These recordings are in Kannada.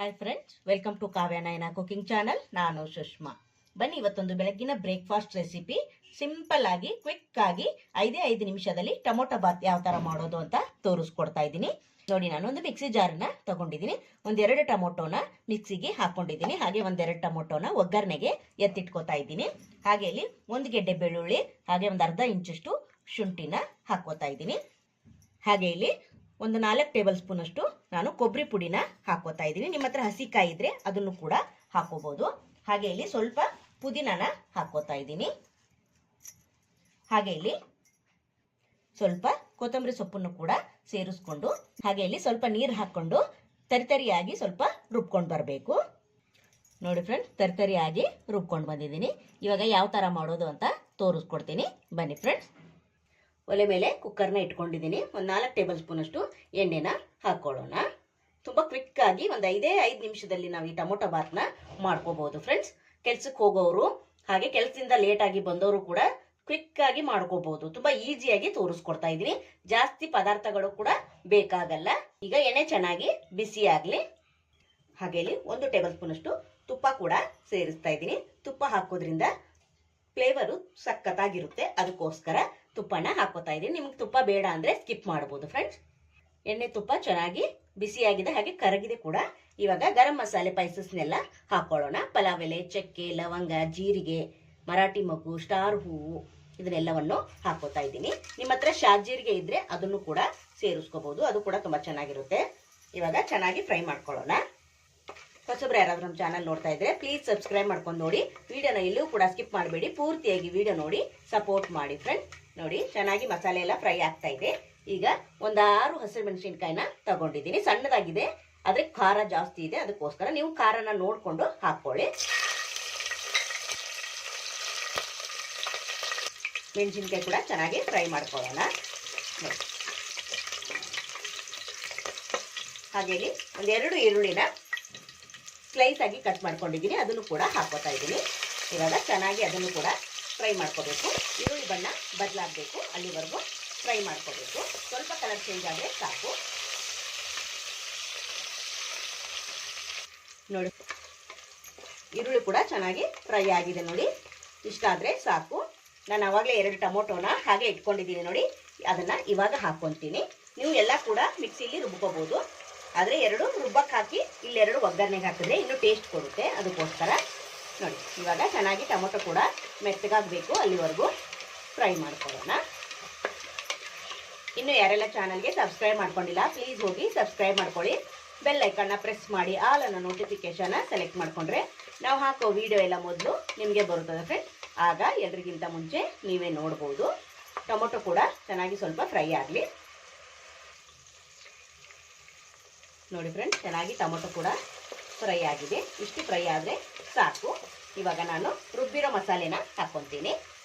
Hi friends, welcome to Kavya Nayana cooking channel. ನಾನು ಸುಷ್ಮಾ. ಬನ್ನಿ, ಇವತ್ತೊಂದು ಬೆಳಗ್ಗಿನ ಬ್ರೇಕ್ಫಾಸ್ಟ್ ರೆಸಿಪಿ, ಸಿಂಪಲ್ ಆಗಿ ಕ್ವಿಕ್ ಆಗಿ 5 ನಿಮಿಷದಲ್ಲಿ ಟೊಮೊಟೊ ಬಾತ್ ಯಾವ ತರ ಮಾಡೋದು ಅಂತ ತೋರಿಸ್ಕೊಡ್ತಾ ಇದ್ದೀನಿ. ನೋಡಿ, ನಾನು ಒಂದು ಮಿಕ್ಸಿ ಜಾರನ್ನ ತಗೊಂಡಿದ್ದೀನಿ. ಒಂದೆರಡು ಟೊಮೊಟೊನ ಮಿಕ್ಸಿಗೆ ಹಾಕೊಂಡಿದ್ದೀನಿ. ಹಾಗೆ ಒಂದೆರಡು ಟೊಮೊಟೊನ ಒಗ್ಗರಣೆಗೆ ಎತ್ತಿಟ್ಕೋತಾ ಇದ್ದೀನಿ. ಹಾಗೆ ಇಲ್ಲಿ ಒಂದು ಗೆಡ್ಡೆ ಬೆಳ್ಳುಳ್ಳಿ, ಹಾಗೆ ಒಂದು ಅರ್ಧ ಇಂಚಷ್ಟು ಶುಂಠಿನ ಹಾಕೋತಾ ಇದ್ದೀನಿ. ಹಾಗೆ ಇಲ್ಲಿ ಒಂದು 4 ಟೇಬಲ್ ಸ್ಪೂನ್ ಅಷ್ಟು ನಾನು ಕೊಬ್ಬರಿ ಪುಡಿನ ಹಾಕೋತಾ ಇದ್ದೀನಿ. ನಿಮ್ಮ ಹತ್ರ ಹಸಿಕಾಯಿ ಇದ್ರೆ ಅದನ್ನು ಕೂಡ ಹಾಕೋಬಹುದು. ಹಾಗೆ ಇಲ್ಲಿ ಸ್ವಲ್ಪ ಪುದೀನಾನ ಹಾಕೋತಾ ಇದ್ದೀನಿ. ಹಾಗೆ ಇಲ್ಲಿ ಸ್ವಲ್ಪ ಕೊತ್ತಂಬರಿ ಸೊಪ್ಪನ್ನು ಕೂಡ ಸೇರಿಸ್ಕೊಂಡು, ಹಾಗೆ ಇಲ್ಲಿ ಸ್ವಲ್ಪ ನೀರು ಹಾಕೊಂಡು ತರಿತರಿಯಾಗಿ ಸ್ವಲ್ಪ ರುಬ್ಕೊಂಡು ಬರಬೇಕು. ನೋಡಿ ಫ್ರೆಂಡ್ಸ್, ತರಿತರಿಯಾಗಿ ರುಬ್ಕೊಂಡು ಬಂದಿದ್ದೀನಿ. ಇವಾಗ ಯಾವ ತರ ಮಾಡೋದು ಅಂತ ತೋರಿಸ್ಕೊಡ್ತೀನಿ. ಬನ್ನಿ ಫ್ರೆಂಡ್ಸ್. ಒಲೆ ಮೇಲೆ ಕುಕ್ಕರ್ನ ಇಟ್ಕೊಂಡಿದ್ದೀನಿ. ಒಂದು 4 ಟೇಬಲ್ ಸ್ಪೂನ್ ಅಷ್ಟು ಎಣ್ಣೆನ ಹಾಕೊಳ್ಳೋಣ. ತುಂಬಾ ಕ್ವಿಕ್ ಆಗಿ ಒಂದು 5 ನಿಮಿಷದಲ್ಲಿ ನಾವು ಈ ಟೊಮೊಟೊ ಬಾತ್ನ ಮಾಡ್ಕೋಬಹುದು ಫ್ರೆಂಡ್ಸ್. ಕೆಲ್ಸಕ್ಕೆ ಹೋಗೋರು ಹಾಗೆ ಕೆಲಸದಿಂದ ಲೇಟ್ ಆಗಿ ಬಂದವರು ಕೂಡ ಕ್ವಿಕ್ ಆಗಿ ಮಾಡ್ಕೋಬಹುದು. ತುಂಬಾ ಈಸಿಯಾಗಿ ತೋರಿಸ್ಕೊಡ್ತಾ ಇದ್ದೀನಿ. ಜಾಸ್ತಿ ಪದಾರ್ಥಗಳು ಕೂಡ ಬೇಕಾಗಲ್ಲ. ಈಗ ಎಣ್ಣೆ ಚೆನ್ನಾಗಿ ಬಿಸಿ ಆಗ್ಲಿ. ಹಾಗೆ ಇಲ್ಲಿ 1 ಟೇಬಲ್ ಸ್ಪೂನ್ ಅಷ್ಟು ತುಪ್ಪ ಕೂಡ ಸೇರಿಸ್ತಾ ಇದ್ದೀನಿ. ತುಪ್ಪ ಹಾಕೋದ್ರಿಂದ ಫ್ಲೇವರು ಸಖತ್ತಾಗಿರುತ್ತೆ. ಅದಕ್ಕೋಸ್ಕರ ತುಪ್ಪನ ಹಾಕೋತಾ ಇದ್ದೀನಿ. ನಿಮ್ಗೆ ತುಪ್ಪ ಬೇಡ ಅಂದ್ರೆ ಸ್ಕಿಪ್ ಮಾಡಬಹುದು ಫ್ರೆಂಡ್ಸ್. ಎಣ್ಣೆ ತುಪ್ಪ ಚೆನ್ನಾಗಿ ಬಿಸಿಯಾಗಿದೆ, ಹಾಗೆ ಕರಗಿದೆ ಕೂಡ. ಇವಾಗ ಗರಂ ಮಸಾಲೆ ಸ್ಪೈಸಸ್ನೆಲ್ಲ ಹಾಕೊಳ್ಳೋಣ. ಪಲಾವ್ ಎಲೆ, ಚಕ್ಕೆ, ಲವಂಗ, ಜೀರಿಗೆ, ಮರಾಠಿ ಮೊಗ್ಗು, ಸ್ಟಾರ್ ಹೂವು, ಇದನ್ನೆಲ್ಲವನ್ನು ಹಾಕೋತಾ ಇದ್ದೀನಿ. ನಿಮ್ಮ ಹತ್ರ ಶಾಜೀರಿಗೆ ಇದ್ರೆ ಅದನ್ನು ಕೂಡ ಸೇರಿಸ್ಕೋಬಹುದು. ಅದು ಕೂಡ ತುಂಬಾ ಚೆನ್ನಾಗಿರುತ್ತೆ. ಇವಾಗ ಚೆನ್ನಾಗಿ ಫ್ರೈ ಮಾಡ್ಕೊಳ್ಳೋಣ. ಹೊಸಬ್ರು ಯಾರಾದ್ರೂ ನಮ್ಮ ಚಾನಲ್ ನೋಡ್ತಾ ಇದ್ರೆ ಪ್ಲೀಸ್ ಸಬ್ಸ್ಕ್ರೈಬ್ ಮಾಡ್ಕೊಂಡು ನೋಡಿ. ವಿಡಿಯೋನ ಎಲ್ಲೂ ಕೂಡ ಸ್ಕಿಪ್ ಮಾಡಬೇಡಿ, ಪೂರ್ತಿಯಾಗಿ ವಿಡಿಯೋ ನೋಡಿ ಸಪೋರ್ಟ್ ಮಾಡಿ ಫ್ರೆಂಡ್ಸ್. ನೋಡಿ, ಚೆನ್ನಾಗಿ ಮಸಾಲೆ ಎಲ್ಲ ಫ್ರೈ ಆಗ್ತಾ ಇದೆ. ಈಗ ಒಂದು 6 ಹಸಿರು ಮೆಣಸಿನಕಾಯಿನ ತಗೊಂಡಿದ್ದೀನಿ. ಸಣ್ಣದಾಗಿದೆ, ಆದ್ರೆ ಖಾರ ಜಾಸ್ತಿ ಇದೆ. ಅದಕ್ಕೋಸ್ಕರ ನೀವು ಖಾರನ ನೋಡ್ಕೊಂಡು ಹಾಕೊಳ್ಳಿ. ಮೆಣಸಿನಕಾಯಿ ಕೂಡ ಚೆನ್ನಾಗಿ ಫ್ರೈ ಮಾಡ್ಕೊಳ್ಳೋಣ. ಹಾಗೆ ಇಲ್ಲಿ ಒಂದೆರಡು ಈರುಳ್ಳಿನ ಸ್ಲೈಸ್ ಆಗಿ ಕಟ್ ಮಾಡ್ಕೊಂಡಿದ್ದೀನಿ. ಅದನ್ನು ಕೂಡ ಹಾಕೋತಾ ಇದ್ದೀನಿ. ಇವಾಗ ಚೆನ್ನಾಗಿ ಅದನ್ನು ಕೂಡ ಫ್ರೈ ಮಾಡ್ಕೋಬೇಕು. ಈರುಳ್ಳಿ ಬಣ್ಣ ಬದಲಾಗಬೇಕು, ಅಲ್ಲಿವರೆಗೂ ಫ್ರೈ ಮಾಡ್ಕೋಬೇಕು. ಸ್ವಲ್ಪ ಕಲರ್ ಚೇಂಜ್ ಆದರೆ ಸಾಕು. ನೋಡಿ, ಈರುಳ್ಳಿ ಕೂಡ ಚೆನ್ನಾಗಿ ಫ್ರೈ ಆಗಿದೆ. ನೋಡಿ, ಇಷ್ಟಾದರೆ ಸಾಕು. ನಾನು ಅವಾಗಲೇ 2 ಟೊಮೊಟೊನ ಹಾಗೆ ಇಟ್ಕೊಂಡಿದ್ದೀನಿ. ನೋಡಿ, ಅದನ್ನು ಇವಾಗ ಹಾಕ್ಕೊತೀನಿ. ನೀವು ಎಲ್ಲ ಕೂಡ ಮಿಕ್ಸಿಲಿ ರುಬ್ಕೋಬಹುದು. ಆದರೆ 2 ರುಬ್ಬಕ್ಕೆ ಹಾಕಿ ಇಲ್ಲಿ 2 ಒಗ್ಗರಣೆಗೆ ಹಾಕಿದ್ರೆ ಇನ್ನೂ ಟೇಸ್ಟ್ ಕೊಡುತ್ತೆ. ಅದಕ್ಕೋಸ್ಕರ ನೋಡಿ, ಇವಾಗ ಚೆನ್ನಾಗಿ ಟೊಮೊಟೊ ಕೂಡ ಮೆತ್ತಗಾಗಬೇಕು, ಅಲ್ಲಿವರೆಗೂ ಫ್ರೈ ಮಾಡ್ಕೊಳ್ಳೋಣ. ಇನ್ನು ಯಾರೆಲ್ಲ ಚಾನಲ್ಗೆ ಸಬ್ಸ್ಕ್ರೈಬ್ ಮಾಡ್ಕೊಂಡಿಲ್ಲ ಪ್ಲೀಸ್ ಹೋಗಿ ಸಬ್ಸ್ಕ್ರೈಬ್ ಮಾಡ್ಕೊಳ್ಳಿ. ಬೆಲ್ ಐಕನ್ನ ಪ್ರೆಸ್ ಮಾಡಿ ಆಲ್ ಅನ್ನೋ ನೋಟಿಫಿಕೇಶನ್ ಸೆಲೆಕ್ಟ್ ಮಾಡ್ಕೊಂಡ್ರೆ ನಾವು ಹಾಕೋ ವಿಡಿಯೋ ಎಲ್ಲ ಮೊದಲು ನಿಮಗೆ ಬರುತ್ತದೆ ಫ್ರೆಂಡ್ಸ್. ಆಗ ಎಲ್ರಿಗಿಂತ ಮುಂಚೆ ನೀವೇ ನೋಡ್ಬೋದು. ಟೊಮೊಟೊ ಕೂಡ ಚೆನ್ನಾಗಿ ಸ್ವಲ್ಪ ಫ್ರೈ ಆಗಲಿ. ನೋಡಿ ಫ್ರೆಂಡ್ಸ್, ಚೆನ್ನಾಗಿ ಟೊಮೊಟೊ ಕೂಡ ಫ್ರೈ ಆಗಿದೆ. ಇಷ್ಟು ಫ್ರೈ ಆದರೆ ಸಾಕು. ಇವಾಗ ನಾನು ರುಬ್ಬಿರೋ ಮಸಾಲೆನ ಹಾಕ್ಕೊತೀನಿ.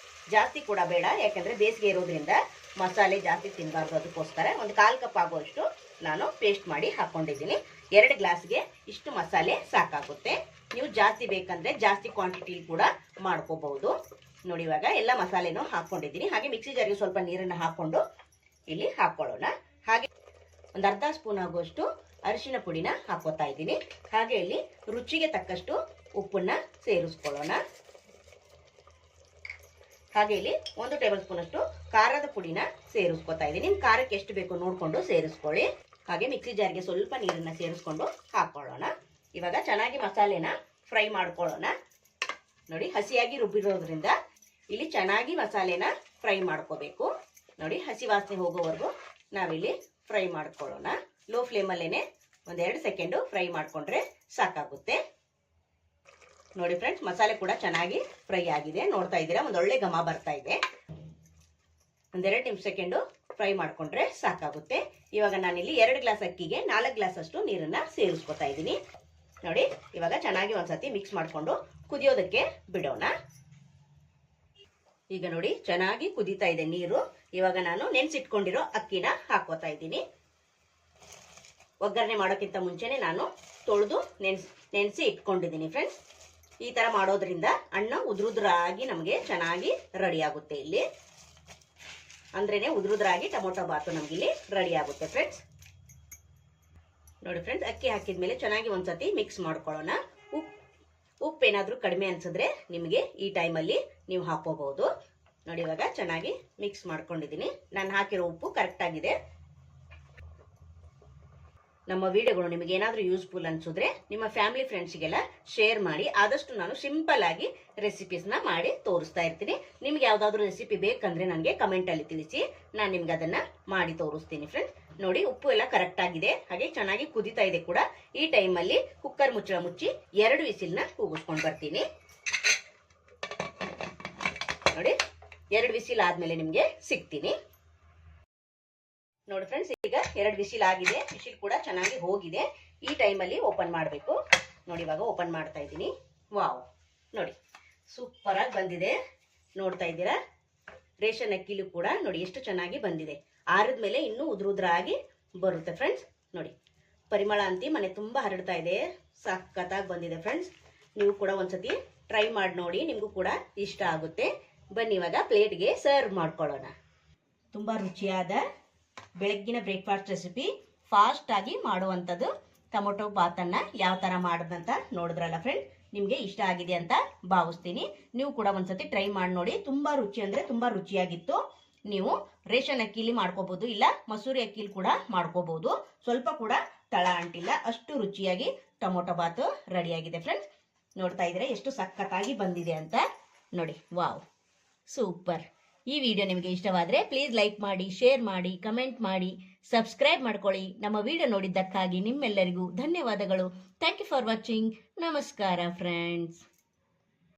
ಜಾಸ್ತಿ ಕೂಡ ಬೇಡ, ಯಾಕಂದರೆ ಬೇಸಿಗೆ ಇರೋದ್ರಿಂದ ಮಸಾಲೆ ಜಾಸ್ತಿ ತಿನ್ನಬಾರ್ದು. ಅದಕ್ಕೋಸ್ಕರ ಒಂದು 1/4 ಕಪ್ ಆಗುವಷ್ಟು ನಾನು ಪೇಸ್ಟ್ ಮಾಡಿ ಹಾಕ್ಕೊಂಡಿದ್ದೀನಿ. 2 ಗ್ಲಾಸ್ಗೆ ಇಷ್ಟು ಮಸಾಲೆ ಸಾಕಾಗುತ್ತೆ. ನೀವು ಜಾಸ್ತಿ ಬೇಕಂದರೆ ಜಾಸ್ತಿ ಕ್ವಾಂಟಿಟಿ ಕೂಡ ಮಾಡ್ಕೋಬಹುದು. ನೋಡಿ, ಇವಾಗ ಎಲ್ಲ ಮಸಾಲೆನೂ ಹಾಕ್ಕೊಂಡಿದ್ದೀನಿ. ಹಾಗೆ ಮಿಕ್ಸಿ ಜಾರಿಗೆ ಸ್ವಲ್ಪ ನೀರನ್ನು ಹಾಕ್ಕೊಂಡು ಇಲ್ಲಿ ಹಾಕ್ಕೊಳ್ಳೋಣ. ಹಾಗೆ ಒಂದು ಅರ್ಧ ಸ್ಪೂನ್ ಆಗುವಷ್ಟು ಅರಿಶಿನ ಪುಡಿನ ಹಾಕೋತಾ ಇದ್ದೀನಿ. ಹಾಗೆ ಇಲ್ಲಿ ರುಚಿಗೆ ತಕ್ಕಷ್ಟು ಉಪ್ಪನ್ನ ಸೇರಿಸ್ಕೊಳ್ಳೋಣ. ಹಾಗೆ ಇಲ್ಲಿ 1 ಟೇಬಲ್ ಸ್ಪೂನ್ ಅಷ್ಟು ಖಾರದ ಪುಡಿನ ಸೇರಿಸ್ಕೊತಾ ಇದ್ದೀನಿ. ನಿಮ್ ಖಾರಕ್ಕೆ ಎಷ್ಟು ಬೇಕು ನೋಡ್ಕೊಂಡು ಸೇರಿಸ್ಕೊಳ್ಳಿ. ಹಾಗೆ ಮಿಕ್ಸಿ ಜಾರ್ಗೆ ಸ್ವಲ್ಪ ನೀರನ್ನ ಸೇರಿಸ್ಕೊಂಡು ಹಾಕೊಳ್ಳೋಣ. ಇವಾಗ ಚೆನ್ನಾಗಿ ಮಸಾಲೆನ ಫ್ರೈ ಮಾಡ್ಕೊಳ್ಳೋಣ. ನೋಡಿ, ಹಸಿಯಾಗಿ ರುಬ್ಬಿರೋದ್ರಿಂದ ಇಲ್ಲಿ ಚೆನ್ನಾಗಿ ಮಸಾಲೆನ ಫ್ರೈ ಮಾಡ್ಕೋಬೇಕು. ನೋಡಿ, ಹಸಿ ವಾಸನೆ ಹೋಗೋವರೆಗೂ ನಾವಿಲ್ಲಿ ಫ್ರೈ ಮಾಡ್ಕೊಳ್ಳೋಣ. ಲೋ ಫ್ಲೇಮಲ್ಲೇನೆ 1-2 ಸೆಕೆಂಡು ಫ್ರೈ ಮಾಡ್ಕೊಂಡ್ರೆ ಸಾಕಾಗುತ್ತೆ. ನೋಡಿ ಫ್ರೆಂಡ್ಸ್, ಮಸಾಲೆ ಕೂಡ ಚೆನ್ನಾಗಿ ಫ್ರೈ ಆಗಿದೆ. ನೋಡ್ತಾ ಇದ್ದೀರಾ, ಒಂದೊಳ್ಳೆ ಘಮ ಬರ್ತಾ ಇದೆ. 1-2 ಸೆಕೆಂಡು ಫ್ರೈ ಮಾಡ್ಕೊಂಡ್ರೆ ಸಾಕಾಗುತ್ತೆ. ಇವಾಗ ನಾನಿಲ್ಲಿ 2 ಗ್ಲಾಸ್ ಅಕ್ಕಿಗೆ 4 ಗ್ಲಾಸ್ ಅಷ್ಟು ನೀರನ್ನ ಸೇರಿಸ್ಕೊತಾ ಇದ್ದೀನಿ. ನೋಡಿ, ಇವಾಗ ಚೆನ್ನಾಗಿ ಒಂದ್ಸತಿ ಮಿಕ್ಸ್ ಮಾಡ್ಕೊಂಡು ಕುದಿಯೋದಕ್ಕೆ ಬಿಡೋಣ. ಈಗ ನೋಡಿ, ಚೆನ್ನಾಗಿ ಕುದೀತಾ ಇದೆ ನೀರು. ಇವಾಗ ನಾನು ನೆನೆಸಿಟ್ಕೊಂಡಿರೋ ಅಕ್ಕಿನ ಹಾಕೋತಾ ಇದ್ದೀನಿ. ಒಗ್ಗರಣೆ ಮಾಡೋಕ್ಕಿಂತ ಮುಂಚೆನೆ ನಾನು ತೊಳೆದು ನೆನೆಸಿ ಇಟ್ಕೊಂಡಿದ್ದೀನಿ ಫ್ರೆಂಡ್ಸ್. ಈ ತರ ಮಾಡೋದ್ರಿಂದ ಅನ್ನ ಉದುರುದ್ರಾಗಿ ನಮಗೆ ಚೆನ್ನಾಗಿ ರೆಡಿ ಆಗುತ್ತೆ. ಇಲ್ಲಿ ಅಂದ್ರೇನೆ ಉದುರುದ್ರಾಗಿ ಟೊಮೊಟೊ ಬಾತು ನಮ್ಗೆ ಇಲ್ಲಿ ರೆಡಿ ಆಗುತ್ತೆ ಫ್ರೆಂಡ್ಸ್. ನೋಡಿ ಫ್ರೆಂಡ್ಸ್, ಅಕ್ಕಿ ಹಾಕಿದ್ಮೇಲೆ ಚೆನ್ನಾಗಿ ಒಂದ್ಸತಿ ಮಿಕ್ಸ್ ಮಾಡ್ಕೊಳ್ಳೋಣ. ಉಪ್ಪು ಏನಾದರೂ ಕಡಿಮೆ ಅನ್ಸಿದ್ರೆ ನಿಮಗೆ ಈ ಟೈಮಲ್ಲಿ ನೀವು ಹಾಕೋಬಹುದು. ನೋಡಿ ಇವಾಗ ಚೆನ್ನಾಗಿ ಮಿಕ್ಸ್ ಮಾಡ್ಕೊಂಡಿದ್ದೀನಿ. ನಾನು ಹಾಕಿರೋ ಉಪ್ಪು ಕರೆಕ್ಟ್ ಆಗಿದೆ. ನಮ್ಮ ವಿಡಿಯೋಗಳು ನಿಮಗೆ ಏನಾದರೂ ಯೂಸ್ಫುಲ್ ಅನ್ಸಿದ್ರೆ ನಿಮ್ಮ ಫ್ಯಾಮಿಲಿ ಫ್ರೆಂಡ್ಸ್ಗೆಲ್ಲ ಶೇರ್ ಮಾಡಿ. ಆದಷ್ಟು ನಾನು ಸಿಂಪಲ್ ಆಗಿ ರೆಸಿಪೀಸ್ನ ಮಾಡಿ ತೋರಿಸ್ತಾ ಇರ್ತೀನಿ. ನಿಮ್ಗೆ ಯಾವ್ದಾದ್ರು ರೆಸಿಪಿ ಬೇಕಂದ್ರೆ ನನಗೆ ಕಮೆಂಟ್ ಅಲ್ಲಿ ತಿಳಿಸಿ, ನಾನು ನಿಮ್ಗೆ ಅದನ್ನ ಮಾಡಿ ತೋರಿಸ್ತೀನಿ. ಫ್ರೆಂಡ್ಸ್ ನೋಡಿ, ಉಪ್ಪು ಎಲ್ಲ ಕರೆಕ್ಟ್ ಆಗಿದೆ, ಹಾಗೆ ಚೆನ್ನಾಗಿ ಕುದಿತಾ ಇದೆ ಕೂಡ. ಈ ಟೈಮಲ್ಲಿ ಕುಕ್ಕರ್ ಮುಚ್ಚಳ ಮುಚ್ಚಿ 2 ವಿಸಿಲ್ನ ಕೂಗಿಸ್ಕೊಂಡು ಬರ್ತೀನಿ. ನೋಡಿ 2 ವಿಸಿಲ್ ಆದ್ಮೇಲೆ ನಿಮ್ಗೆ ಸಿಗ್ತೀನಿ. ನೋಡಿ ಫ್ರೆಂಡ್ಸ್, ಈಗ 2 ವಿಸಿಲ್ ಆಗಿದೆ, ವಿಸಿಲ್ ಕೂಡ ಚೆನ್ನಾಗಿ ಹೋಗಿದೆ. ಈ ಟೈಮಲ್ಲಿ ಓಪನ್ ಮಾಡಬೇಕು. ನೋಡಿ ಇವಾಗ ಓಪನ್ ಮಾಡ್ತಾ ಇದ್ದೀನಿ. ವಾವ್, ನೋಡಿ ಸೂಪರ್ ಆಗಿ ಬಂದಿದೆ. ನೋಡ್ತಾ ಇದ್ದೀರಾ, ರೇಷನ್ ಅಕ್ಕಿಲೂ ಕೂಡ ನೋಡಿ ಎಷ್ಟು ಚೆನ್ನಾಗಿ ಬಂದಿದೆ. ಆರಿದ್ಮೇಲೆ ಇನ್ನೂ ಉದುರಾಗಿ ಬರುತ್ತೆ ಫ್ರೆಂಡ್ಸ್. ನೋಡಿ ಪರಿಮಳ ಅಂತಿ ಮನೆ ತುಂಬಾ ಹರಡ್ತಾ ಇದೆ, ಸಖತ್ತಾಗಿ ಬಂದಿದೆ ಫ್ರೆಂಡ್ಸ್. ನೀವು ಕೂಡ ಒಂದ್ಸತಿ ಟ್ರೈ ಮಾಡಿ ನೋಡಿ, ನಿಮಗೂ ಕೂಡ ಇಷ್ಟ ಆಗುತ್ತೆ. ಬನ್ನಿ ಇವಾಗ ಪ್ಲೇಟ್ಗೆ ಸರ್ವ್ ಮಾಡ್ಕೊಳ್ಳೋಣ. ತುಂಬಾ ರುಚಿಯಾದ ಬೆಳಗ್ಗಿನ ಬ್ರೇಕ್ಫಾಸ್ಟ್ ರೆಸಿಪಿ, ಫಾಸ್ಟ್ ಆಗಿ ಮಾಡುವಂಥದ್ದು ಟೊಮೊಟೊ ಬಾತನ್ನ ಯಾವ ತರ ಮಾಡೋದಂತ ನೋಡಿದ್ರಲ್ಲ ಫ್ರೆಂಡ್. ನಿಮ್ಗೆ ಇಷ್ಟ ಆಗಿದೆ ಅಂತ ಭಾವಿಸ್ತೀನಿ. ನೀವು ಕೂಡ ಒಂದ್ಸತಿ ಟ್ರೈ ಮಾಡಿ ನೋಡಿ. ತುಂಬಾ ರುಚಿ ಅಂದ್ರೆ ತುಂಬಾ ರುಚಿಯಾಗಿತ್ತು. ನೀವು ರೇಷನ್ ಅಕ್ಕಿಲಿ ಮಾಡ್ಕೋಬಹುದು, ಇಲ್ಲ ಮಸೂರಿ ಅಕ್ಕಿಲಿ ಕೂಡ ಮಾಡ್ಕೋಬಹುದು. ಸ್ವಲ್ಪ ಕೂಡ ತಳ ಅಂಟಿಲ್ಲ, ಅಷ್ಟು ರುಚಿಯಾಗಿ ಟೊಮೊಟೊ ಬಾತು ರೆಡಿ ಆಗಿದೆ ಫ್ರೆಂಡ್ಸ್. ನೋಡ್ತಾ ಇದ್ರೆ ಎಷ್ಟು ಸಖತ್ತಾಗಿ ಬಂದಿದೆ ಅಂತ. ನೋಡಿ ವಾವ್, ಸೂಪರ್. ಈ ವಿಡಿಯೋ ನಿಮಗೆ ಇಷ್ಟವಾದರೆ ಪ್ಲೀಸ್ ಲೈಕ್ ಮಾಡಿ, ಶೇರ್ ಮಾಡಿ, ಕಮೆಂಟ್ ಮಾಡಿ, ಸಬ್ಸ್ಕ್ರೈಬ್ ಮಾಡ್ಕೊಳ್ಳಿ. ನಮ್ಮ ವಿಡಿಯೋ ನೋಡಿದ್ದಕ್ಕಾಗಿ ನಿಮ್ಮೆಲ್ಲರಿಗೂ ಧನ್ಯವಾದಗಳು. Thank you for watching. ನಮಸ್ಕಾರ ಫ್ರೆಂಡ್ಸ್.